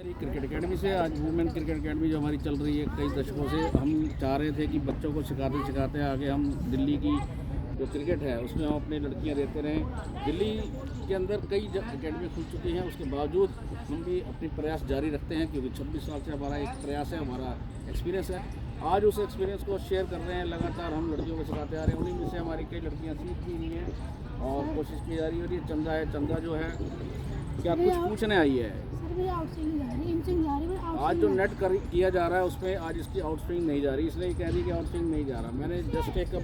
Cricket academy से आज women cricket academy जो हमारी चल रही है कई दशकों से, हम चाह रहे थे कि बच्चों को सिखाते सिखाते आगे हम दिल्ली की जो क्रिकेट है उसमें हम अपनी लड़कियां देते रहें। दिल्ली के अंदर कई एकेडमी खुल चुकी हैं, उसके बावजूद हम भी अपनी प्रयास जारी रखते हैं क्योंकि 26 साल से हमारा एक प्रयास है, हमारा एक्सपीरियंस है। आज उस एक्सपीरियंस को शेयर कर रहे हैं, लगातार हम लड़कियों को सिखाते आ रहे हैं। उन्हीं में से हमारी कई लड़कियाँ सीख भी रही हैं और कोशिश की जा रही है। चंदा है, चंदा जो है क्या कुछ पूछने आई है। आज जो नेट किया जा रहा है उसमें आज इसकी आउटस्विंग नहीं जा रही, इसलिए कह रही कि आउटस्विंग नहीं जा रहा। मैंने जस्ट एक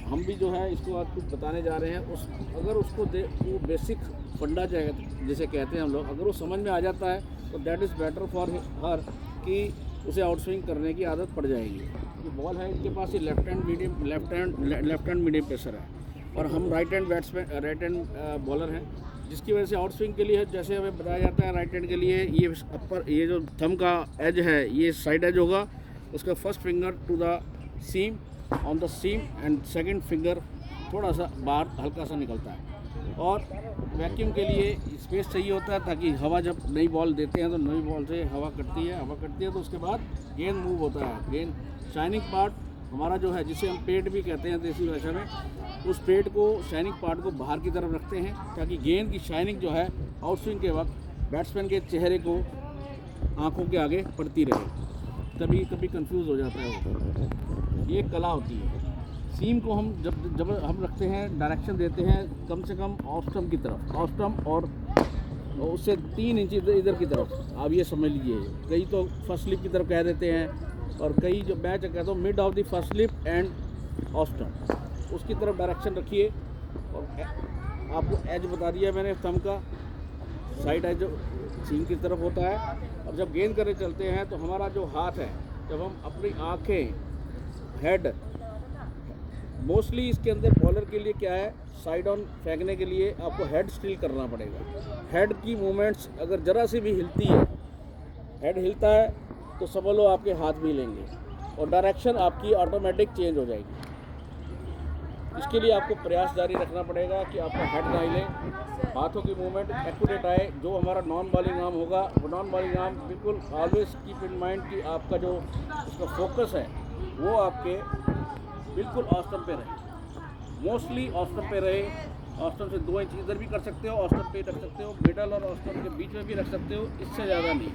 हम भी जो है इसको आज कुछ बताने जा रहे हैं। अगर उसको वो बेसिक फंडा जिसे कहते हैं हम लोग, अगर वो समझ में आ जाता है तो that is better for her कि उसे आउटस्विंग करने की आदत पड़ जाएगी। ये बॉल है इनके पास, ये लेफ्ट हैंड मीडियम पेसर है और हम राइट हैंड बॉलर हैं, जिसकी वजह से आउटस्विंग के लिए जैसे हमें बताया जाता है राइट हैंड के लिए ये जो थंब का एज है ये साइड एज होगा, उसका first finger to the seam on the seam and second finger थोड़ा सा बाहर हल्का सा निकलता है। और वैक्यूम के लिए स्पेस चाहिए होता है ताकि हवा जब नई बॉल देते हैं तो नई बॉल से हवा कटती है तो उसके बाद गेंद मूव होता है। गेंद शाइनिंग पार्ट हमारा जो है जिसे हम पेट भी कहते हैं देसी भाषा में, उस पेट को शाइनिंग पार्ट को बाहर की तरफ रखते हैं ताकि गेंद की शाइनिंग जो है आउटस्विंग के वक्त बैट्समैन के चेहरे को आंखों के आगे पड़ती रहे। कभी कभी कंफ्यूज हो जाता है वो, ये कला होती है। सीम को हम जब हम रखते हैं, डायरेक्शन देते हैं कम से कम ऑफ स्टंप की तरफ, ऑफ स्टंप और उससे 3 इंच इधर की तरफ। आप ये समझ लीजिए, कई तो फर्स्ट स्लिप की तरफ कह देते हैं और कई जो मैच कहता हूँ mid of the first slip end off stump, उसकी तरफ डायरेक्शन रखिए। और आपको एज बता दिया मैंने थंब का, साइड एज जो सीम की तरफ होता है। और जब गेंद करने चलते हैं तो हमारा जो हाथ है, जब हम अपनी आँखें, हेड, मोस्टली इसके अंदर बॉलर के लिए क्या है, साइड ऑन फेंकने के लिए आपको हेड स्टिल करना पड़ेगा। हेड की मूवमेंट्स अगर ज़रा सी भी हिलती है, हेड हिलता है तो समझ लो आपके हाथ भी हिलेंगे और डायरेक्शन आपकी ऑटोमेटिक चेंज हो जाएगी। इसके लिए आपको प्रयास जारी रखना पड़ेगा कि आपका हेड ना हिले, हाथों की मूवमेंट एक्यूरेट आए। जो हमारा नॉन बॉलिंग आर्म होगा वो नॉन बॉलिंग आर्म बिल्कुल ऑलवेज कीप इन माइंड कि आपका जो उसका फोकस है वो आपके बिल्कुल ऑफ स्टंप पे रहे, मोस्टली ऑफ स्टंप पे रहे। ऑफ स्टंप से 2 इंच इधर भी कर सकते हो, ऑफ स्टंप पे रख सकते हो, मिडल और ऑफ स्टंप के बीच में भी रख सकते हो, इससे ज़्यादा नहीं।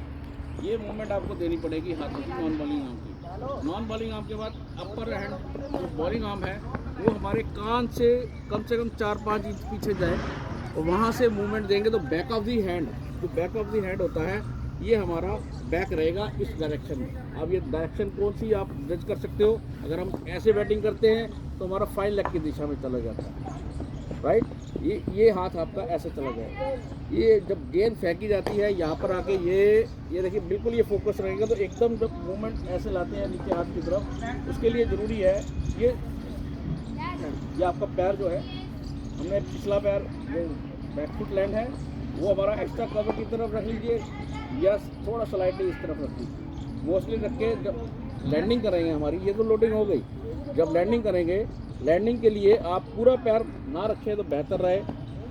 ये मूवमेंट आपको देनी पड़ेगी हाथों की नॉन बॉलिंग आर्म की। नॉन बॉलिंग आर्म के बाद अपर हैंड जो बॉलिंग आर्म है वो हमारे कान से कम 4-5 इंच पीछे जाए और वहाँ से मूवमेंट देंगे तो बैक ऑफ दी हैंड, जो बैक ऑफ दी हैंड होता है ये हमारा बैक रहेगा इस डायरेक्शन में। अब ये डायरेक्शन कौन सी आप जज कर सकते हो। अगर हम ऐसे बैटिंग करते हैं तो हमारा फाइन लेग की दिशा में चला जाता है, राइट। ये हाथ आपका ऐसे चला जाएगा। ये जब गेंद फेंकी जाती है यहाँ पर आके ये देखिए बिल्कुल ये फोकस रहेगा। तो एकदम जब मूवमेंट ऐसे लाते हैं नीचे हाथ की तरफ, उसके लिए ज़रूरी है ये आपका पैर जो है, हमने पिछला पैर जो बैकफुट लैंड है वो हमारा एक्स्ट्रा कवर की तरफ रख लीजिए या थोड़ा स्लाइडली इस तरफ रख लीजिए। मोस्टली रख के जब लैंडिंग करेंगे हमारी, ये तो लोडिंग हो गई, जब लैंडिंग करेंगे, लैंडिंग के लिए आप पूरा पैर ना रखें तो बेहतर रहे।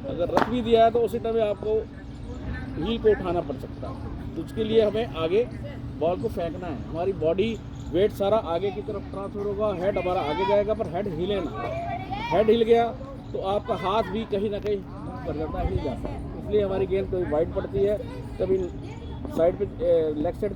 अगर रख भी दिया है तो उसी टाइम आपको हील को उठाना पड़ सकता है। तो उसके लिए हमें आगे बॉल को फेंकना है, हमारी बॉडी वेट सारा आगे की तरफ ट्रांसफर होगा, हेड हमारा आगे जाएगा पर हेड हिले ना। हेड हिल गया तो आपका हाथ भी कहीं ना कहीं कर जाता है, हिल जाता है। इसलिए हमारी गेंद कभी वाइड पड़ती है, कभी साइड पे लेग साइड